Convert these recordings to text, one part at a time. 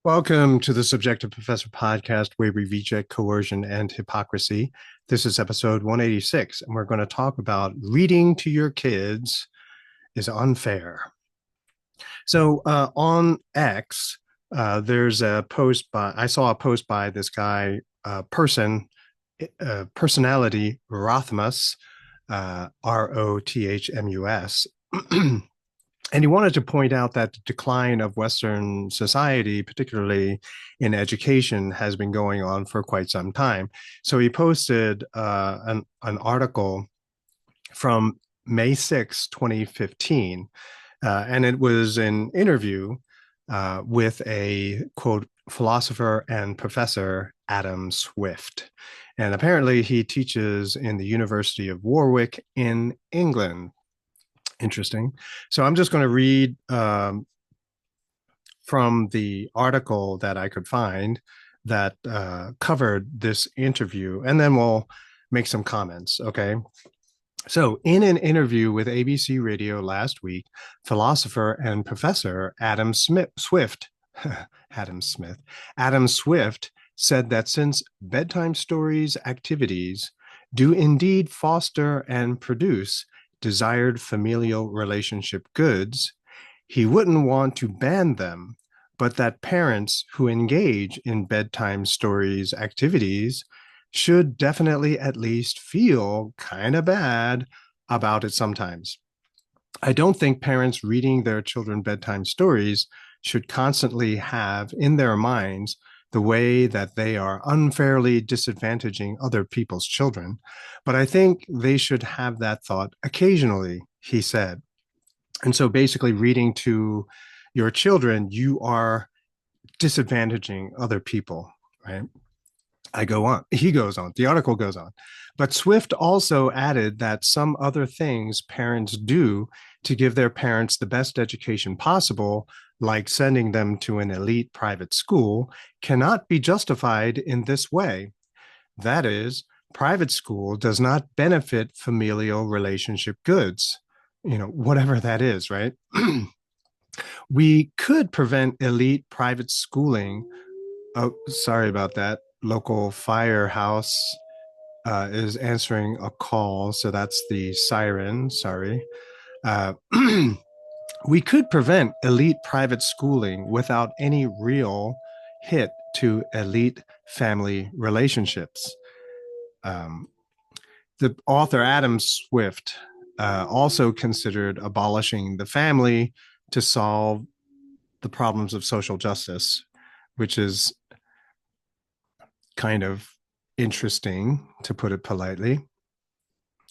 Welcome to the Subjective Professor podcast, where we reject coercion and hypocrisy. This is episode 186, and we're going to talk about reading to your kids is unfair. So on X, there's a post I saw a post by this guy, personality Rothmus, Rothmus. And he wanted to point out that the decline of Western society, particularly in education, has been going on for quite some time. So he posted an article from May 6, 2015, and it was an interview with a, quote, philosopher and professor, Adam Swift. And apparently he teaches in the University of Warwick in England. Interesting. So I'm just going to read from the article that I could find that covered this interview, and then we'll make some comments. Okay. So, in an interview with ABC Radio last week, philosopher and professor Adam Smith, Adam Swift said that since bedtime stories activities do indeed foster and produce desired familial relationship goods, he wouldn't want to ban them, but that parents who engage in bedtime stories activities should definitely at least feel kind of bad about it sometimes. I don't think parents reading their children bedtime stories should constantly have in their minds the way that they are unfairly disadvantaging other people's children, but I think they should have that thought occasionally, he said. And so basically, reading to your children, you are disadvantaging other people, right? I go on. He goes on. The article goes on. But Swift also added that some other things parents do to give their parents the best education possible, like sending them to an elite private school, cannot be justified in this way. That is, private school does not benefit familial relationship goods, whatever that is, right? We could prevent elite private schooling. Oh, sorry about that. Local firehouse is answering a call, so that's the siren. Sorry. Uh, we could prevent elite private schooling without any real hit to elite family relationships. Um, the author Adam Swift also considered abolishing the family to solve the problems of social justice, which is kind of interesting, to put it politely.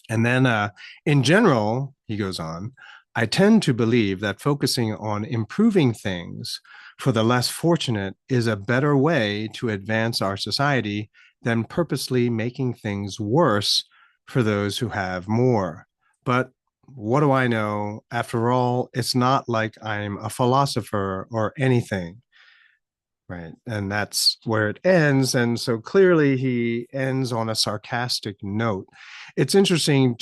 And then, in general, he goes on, I tend to believe that focusing on improving things for the less fortunate is a better way to advance our society than purposely making things worse for those who have more. But what do I know? After all, it's not like I'm a philosopher or anything. Right. And that's where it ends. And so clearly he ends on a sarcastic note. It's interesting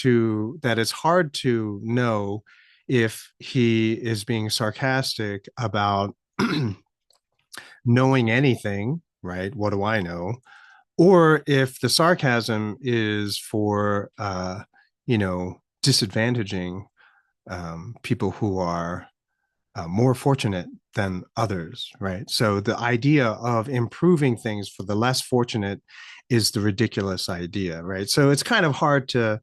that it's hard to know if he is being sarcastic about knowing anything, right? What do I know? Or if the sarcasm is for, disadvantaging people who are more fortunate than others, right? So the idea of improving things for the less fortunate is the ridiculous idea, right? So it's kind of hard to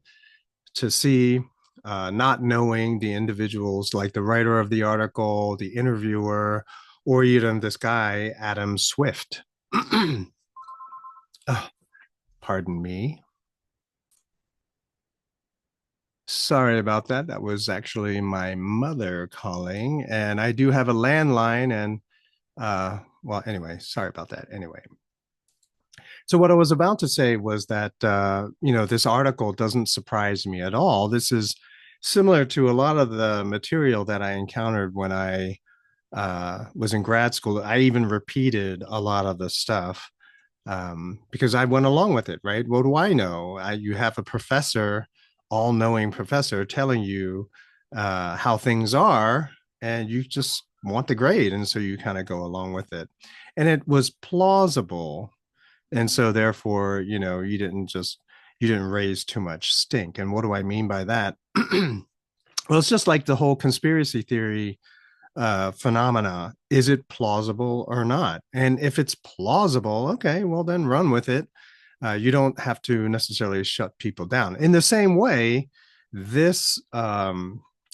see, not knowing the individuals, like the writer of the article, the interviewer, or even this guy Adam Swift. Oh, pardon me. Sorry about that. That was actually my mother calling, and I do have a landline. And well, anyway, sorry about that. Anyway, so what I was about to say was that this article doesn't surprise me at all. This is similar to a lot of the material that I encountered when I was in grad school. I even repeated a lot of the stuff because I went along with it, right? What do I know? You have a professor, all-knowing professor, telling you how things are, and you just want the grade. And so you kind of go along with it. And it was plausible. And so therefore, you didn't raise too much stink. And what do I mean by that? Well, it's just like the whole conspiracy theory phenomena. Is it plausible or not? And if it's plausible, okay, well, then run with it. You don't have to necessarily shut people down. In the same way, this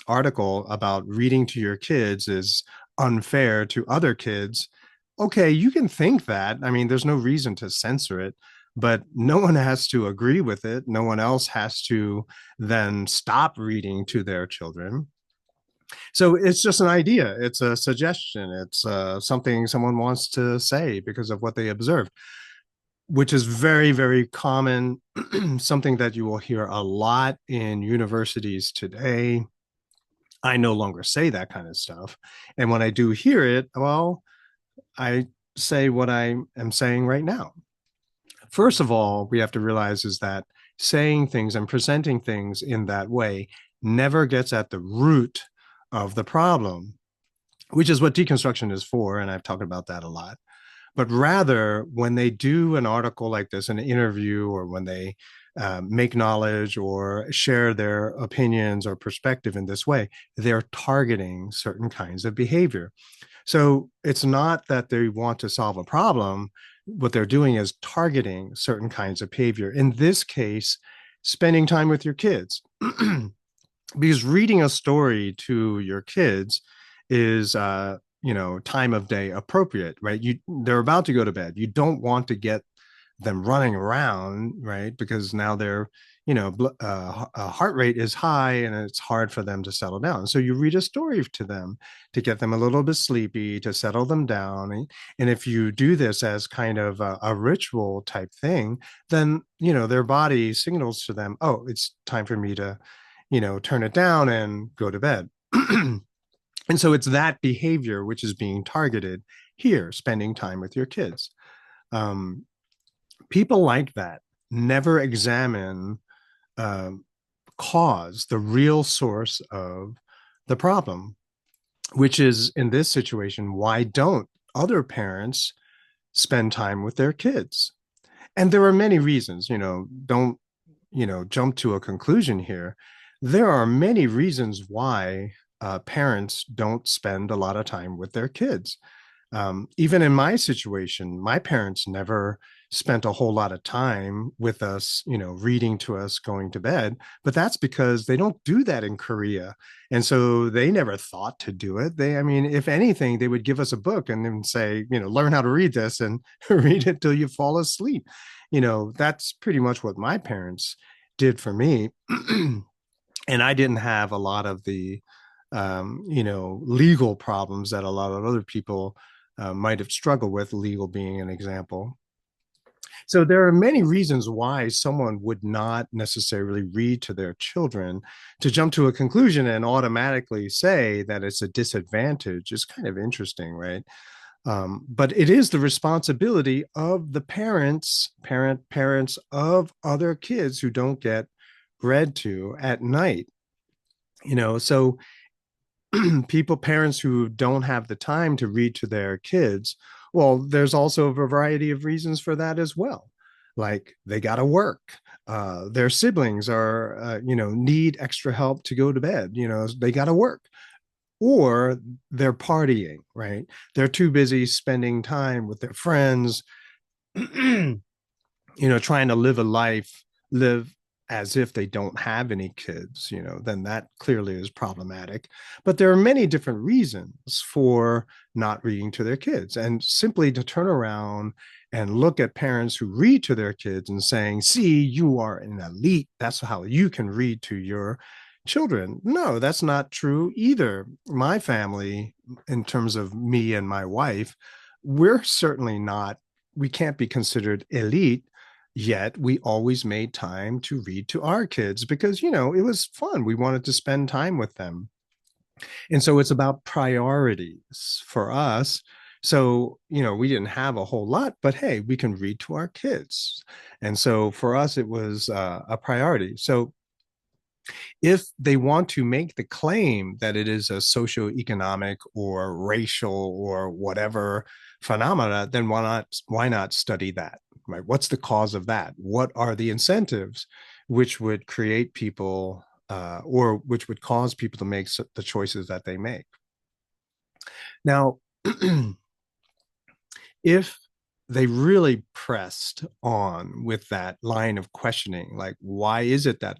article about reading to your kids is unfair to other kids. Okay, you can think that. I mean, there's no reason to censor it, but no one has to agree with it. No one else has to then stop reading to their children. So it's just an idea. It's a suggestion. It's something someone wants to say because of what they observed, which is very, very common, something that you will hear a lot in universities today. I no longer say that kind of stuff. And when I do hear it, well, I say what I am saying right now. First of all, we have to realize is that saying things and presenting things in that way never gets at the root of the problem, which is what deconstruction is for. And I've talked about that a lot. But rather, when they do an article like this, an interview, or when they make knowledge or share their opinions or perspective in this way, they're targeting certain kinds of behavior. So it's not that they want to solve a problem. What they're doing is targeting certain kinds of behavior. In this case, spending time with your kids. Because reading a story to your kids is time of day appropriate, right? They're about to go to bed. You don't want to get them running around, right? Because now their heart rate is high and it's hard for them to settle down. So you read a story to them to get them a little bit sleepy, to settle them down. And if you do this as kind of a ritual type thing, then their body signals to them, oh, it's time for me to turn it down and go to bed. And so it's that behavior which is being targeted here, spending time with your kids. Um, People like that never examine cause, the real source of the problem, which is in this situation, why don't other parents spend time with their kids? And there are many reasons, don't, jump to a conclusion here. There are many reasons why parents don't spend a lot of time with their kids. Even in my situation, my parents never spent a whole lot of time with us, reading to us going to bed. But that's because they don't do that in Korea. And so they never thought to do it. I mean, if anything, they would give us a book and then say, learn how to read this and read it till you fall asleep. That's pretty much what my parents did for me. And I didn't have a lot of the, legal problems that a lot of other people might have struggled with, legal being an example. So there are many reasons why someone would not necessarily read to their children. To jump to a conclusion and automatically say that it's a disadvantage is kind of interesting, right? But it is the responsibility of the parents of other kids who don't get read to at night. So parents who don't have the time to read to their kids, well, there's also a variety of reasons for that as well. Like they got to work. Their siblings are, need extra help to go to bed. They got to work, or they're partying, right? They're too busy spending time with their friends, trying to live as if they don't have any kids, then that clearly is problematic. But there are many different reasons for not reading to their kids. And simply to turn around and look at parents who read to their kids and saying, see, you are an elite. That's how you can read to your children. No, that's not true either. My family, in terms of me and my wife, we're certainly not, we can't be considered elite, yet we always made time to read to our kids because it was fun. We wanted to spend time with them. And so it's about priorities for us. So we didn't have a whole lot, but hey, we can read to our kids. And so for us it was a priority. So If they want to make the claim that it is a socioeconomic or racial or whatever phenomena, then why not study that? Right? What's the cause of that? What are the incentives which would create people or which would cause people to make the choices that they make? Now, if they really pressed on with that line of questioning, like, why is it that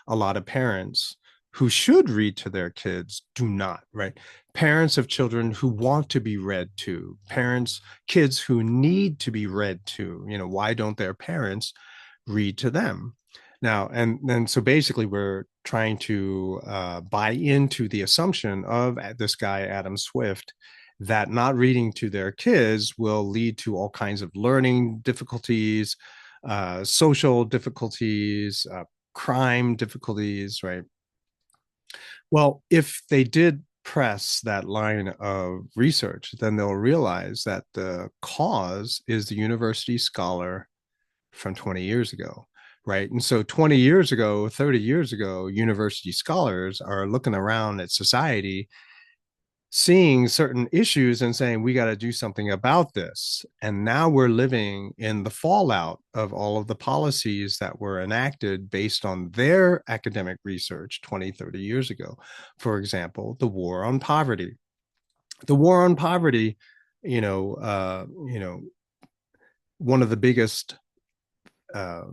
a lot of parents who should read to their kids do not, right? Parents of children who want to be read to, parents, kids who need to be read to, why don't their parents read to them? Now, and then so basically, we're trying to buy into the assumption of this guy, Adam Swift, that not reading to their kids will lead to all kinds of learning difficulties, social difficulties, crime difficulties, right? Well, if they did press that line of research, then they'll realize that the cause is the university scholar from 20 years ago, right? And so 20 years ago, 30 years ago, university scholars are looking around at society, seeing certain issues and saying, we got to do something about this. And now we're living in the fallout of all of the policies that were enacted based on their academic research 20, 30 years ago. For example, the war on poverty. The war on poverty, one of the biggest uh,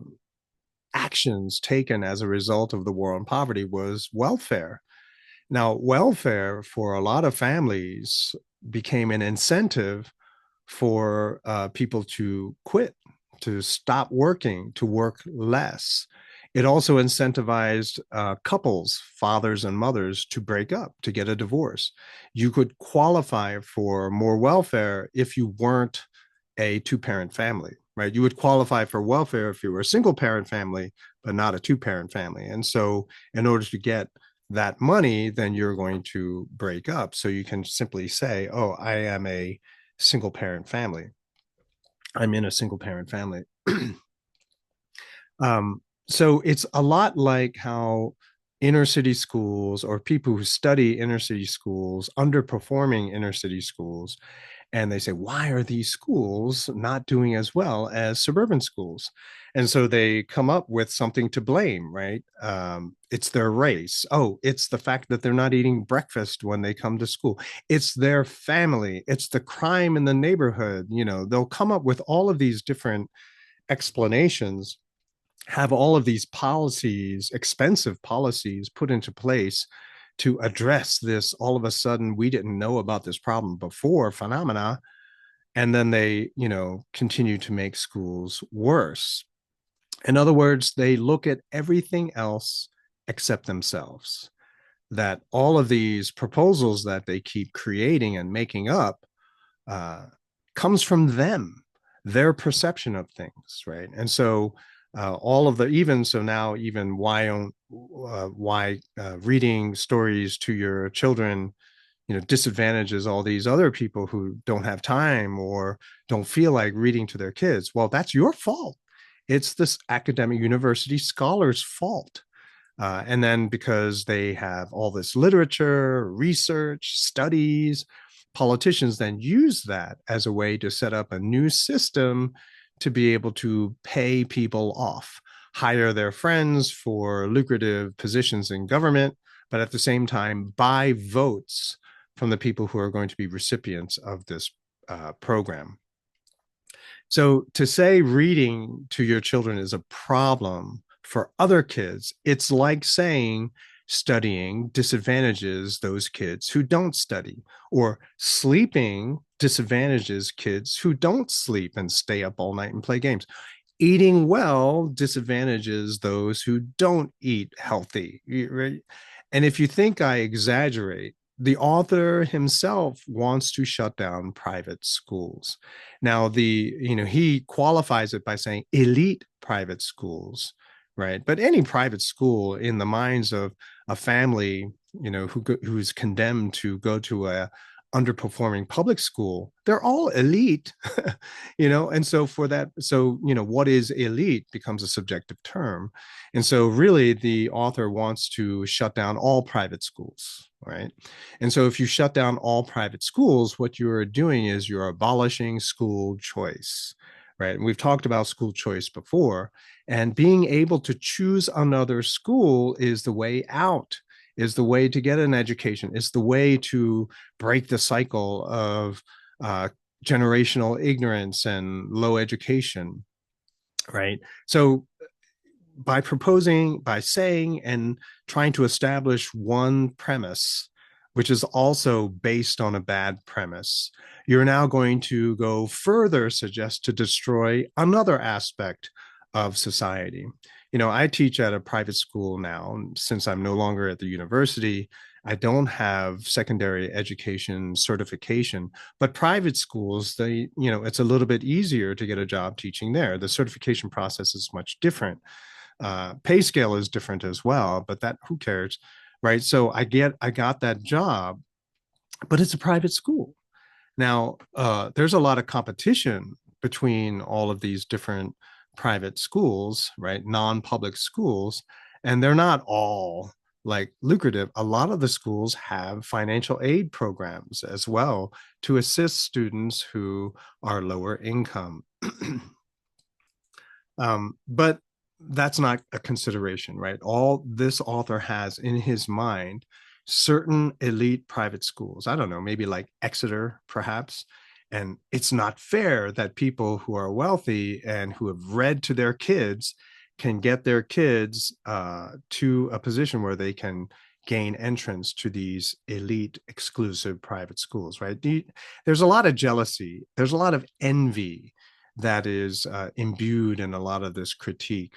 actions taken as a result of the war on poverty was welfare. Now, welfare for a lot of families became an incentive for people to quit, to stop working, to work less. It also incentivized couples, fathers and mothers, to break up, to get a divorce. You could qualify for more welfare if you weren't a two-parent family, right? You would qualify for welfare if you were a single-parent family, but not a two-parent family. And so, in order to get that money, then you're going to break up. So you can simply say, oh, I am a single parent family. I'm in a single parent family. So it's a lot like how inner city schools or people who study inner city schools, underperforming inner city schools, and they say, why are these schools not doing as well as suburban schools? And so they come up with something to blame, right? It's their race. Oh, it's the fact that they're not eating breakfast when they come to school. It's their family. It's the crime in the neighborhood. They'll come up with all of these different explanations, have all of these policies, expensive policies, put into place to address this all of a sudden we didn't know about this problem before phenomena. And then they continue to make schools worse. In other words, they look at everything else except themselves. That all of these proposals that they keep creating and making up uh, comes from them, their perception of things, right? And so all of the even so now even why reading stories to your children disadvantages all these other people who don't have time or don't feel like reading to their kids. Well, that's your fault. It's this academic university scholar's fault. And then because they have all this literature, research, studies, politicians then use that as a way to set up a new system to be able to pay people off, hire their friends for lucrative positions in government, but at the same time buy votes from the people who are going to be recipients of this program. So to say reading to your children is a problem for other kids, it's like saying studying disadvantages those kids who don't study, or sleeping disadvantages kids who don't sleep and stay up all night and play games. Eating well disadvantages those who don't eat healthy, right? And if you think I exaggerate, the author himself wants to shut down private schools. Now, he qualifies it by saying elite private schools, right? But any private school in the minds of a family, who's condemned to go to underperforming public school, they're all elite, and so for that, so, what is elite becomes a subjective term. And so really the author wants to shut down all private schools, right? And so if you shut down all private schools, what you're doing is you're abolishing school choice, right? And we've talked about school choice before, and being able to choose another school is the way out, is the way to get an education, is the way to break the cycle of generational ignorance and low education, right? So by saying and trying to establish one premise, which is also based on a bad premise, you're now going to go further, suggest to destroy another aspect of society. I teach at a private school now. Since I'm no longer at the university, I don't have secondary education certification, but private schools, it's a little bit easier to get a job teaching there. The certification process is much different. Pay scale is different as well, but that, who cares, right? So I got that job, but it's a private school. Now, there's a lot of competition between all of these different private schools, right? Non-public schools, and they're not all like lucrative. A lot of the schools have financial aid programs as well to assist students who are lower income. But that's not a consideration, right? All this author has in his mind certain elite private schools. I don't know, maybe like Exeter, perhaps. And it's not fair that people who are wealthy and who have read to their kids can get their kids to a position where they can gain entrance to these elite exclusive private schools, right? There's a lot of jealousy, there's a lot of envy that is imbued in a lot of this critique.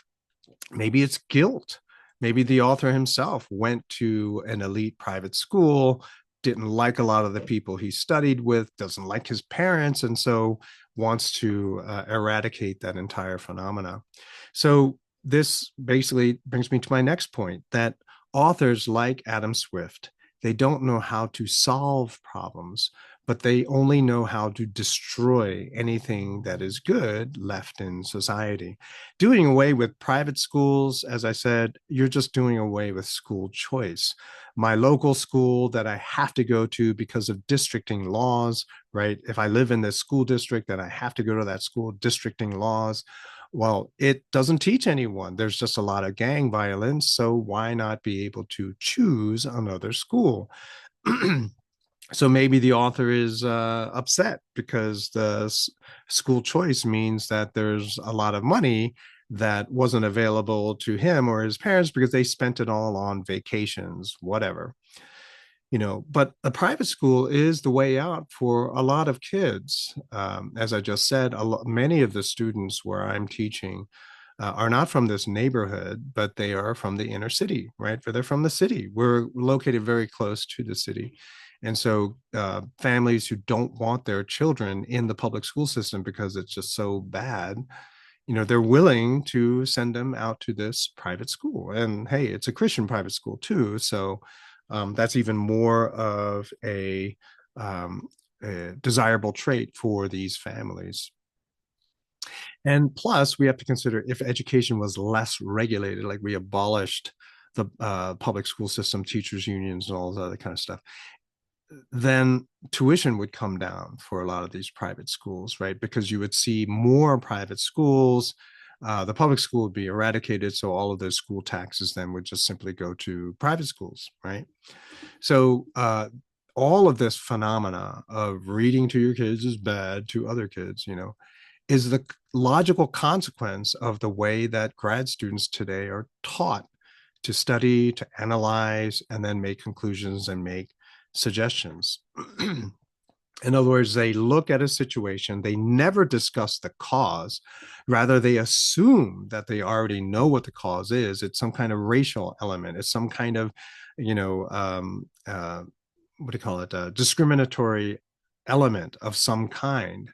Maybe it's guilt. Maybe the author himself went to an elite private school, didn't like a lot of the people he studied with, doesn't like his parents, and so wants to eradicate that entire phenomena. So this basically brings me to my next point, that authors like Adam Swift, they don't know how to solve problems, but they only know how to destroy anything that is good left in society. Doing away with private schools, as I said, you're just doing away with school choice. My local school that I have to go to because of districting laws, right? If I live in this school district, then I have to go to that school, districting laws. Well, it doesn't teach anyone. There's just a lot of gang violence. So why not be able to choose another school? So maybe the author is upset because the school choice means that there's a lot of money that wasn't available to him or his parents because they spent it all on vacations, whatever. But a private school is the way out for a lot of kids. As I just said, many of the students where I'm teaching are not from this neighborhood, but they are from the inner city, right? They're from the city. We're located very close to the city. And so families who don't want their children in the public school system because it's just so bad, they're willing to send them out to this private school. And hey, it's a Christian private school too. So that's even more of a desirable trait for these families. And plus, we have to consider if education was less regulated, like we abolished the public school system, teachers' unions, and all that other kind of stuff, then tuition would come down for a lot of these private schools, right? Because you would see more private schools. The public school would be eradicated. So all of those school taxes then would just simply go to private schools, right? So all of this phenomena of reading to your kids is bad to other kids, is the logical consequence of the way that grad students today are taught to study, to analyze, and then make conclusions and make suggestions. In other words, they look at a situation, they never discuss the cause. Rather, they assume that they already know what the cause is. It's some kind of racial element. It's some kind of, what do you call it? A discriminatory element of some kind,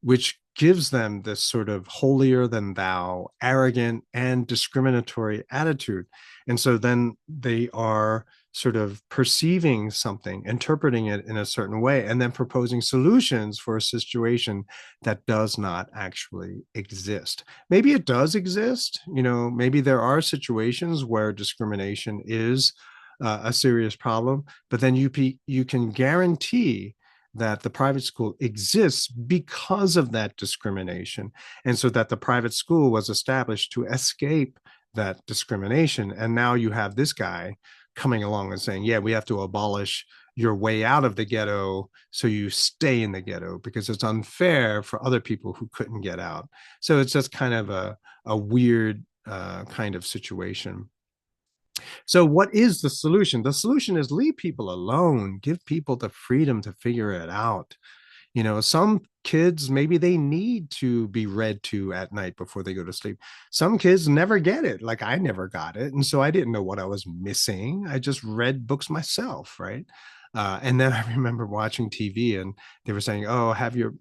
which gives them this sort of holier than thou, arrogant and discriminatory attitude. And so then they are sort of perceiving something, interpreting it in a certain way, and then proposing solutions for a situation that does not actually exist. Maybe it does exist. Maybe there are situations where discrimination is a serious problem, but then you can guarantee that the private school exists because of that discrimination. And so that the private school was established to escape that discrimination. And now you have this guy coming along and saying, yeah, we have to abolish your way out of the ghetto so you stay in the ghetto because it's unfair for other people who couldn't get out. So it's just kind of a weird kind of situation. So, what is the solution? The solution is leave people alone, give people the freedom to figure it out. Some kids, maybe they need to be read to at night before they go to sleep. Some kids never get it. Like I never got it. And so I didn't know what I was missing. I just read books myself. Right. And then I remember watching TV and they were saying, oh, have your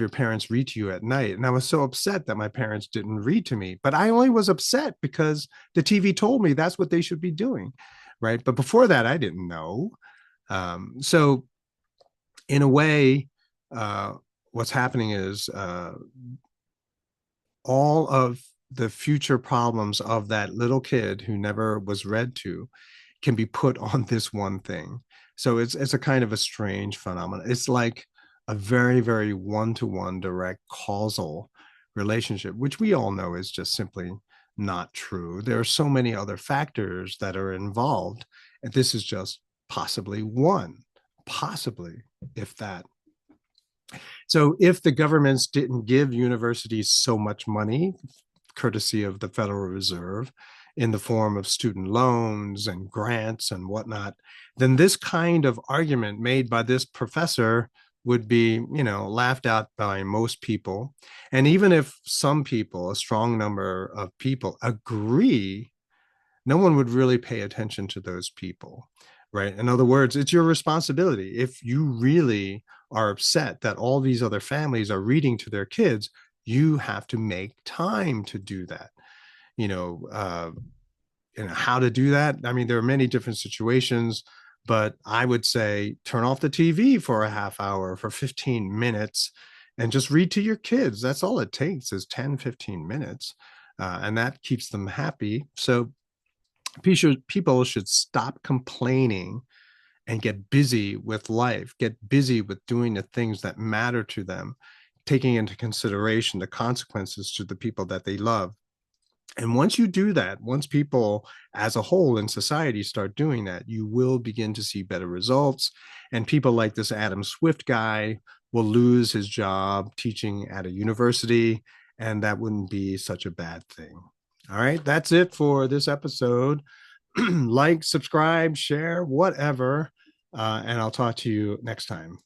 parents read to you at night. And I was so upset that my parents didn't read to me. But I only was upset because the TV told me that's what they should be doing. Right. But before that, I didn't know. So in a way, uh, what's happening is all of the future problems of that little kid who never was read to can be put on this one thing. So it's a kind of a strange phenomenon. It's like a very, very one-to-one direct causal relationship, which we all know is just simply not true. There are so many other factors that are involved, and this is just possibly one, possibly, if that. So if the governments didn't give universities so much money, courtesy of the Federal Reserve, in the form of student loans and grants and whatnot, then this kind of argument made by this professor would be, laughed at by most people. And even if some people, a strong number of people, agree, no one would really pay attention to those people, right? In other words, it's your responsibility. If you really are upset that all these other families are reading to their kids, you have to make time to do that. You know, uh, how to do that. I mean, there are many different situations, but I would say turn off the TV for a half hour, for 15 minutes, and just read to your kids. That's all it takes is 10, 15 minutes. And that keeps them happy. So people should stop complaining and get busy with life, get busy with doing the things that matter to them, taking into consideration the consequences to the people that they love. And once you do that, once people as a whole in society start doing that, you will begin to see better results. And people like this Adam Swift guy will lose his job teaching at a university, and that wouldn't be such a bad thing. All right, that's it for this episode. Like, subscribe, share, whatever. And I'll talk to you next time.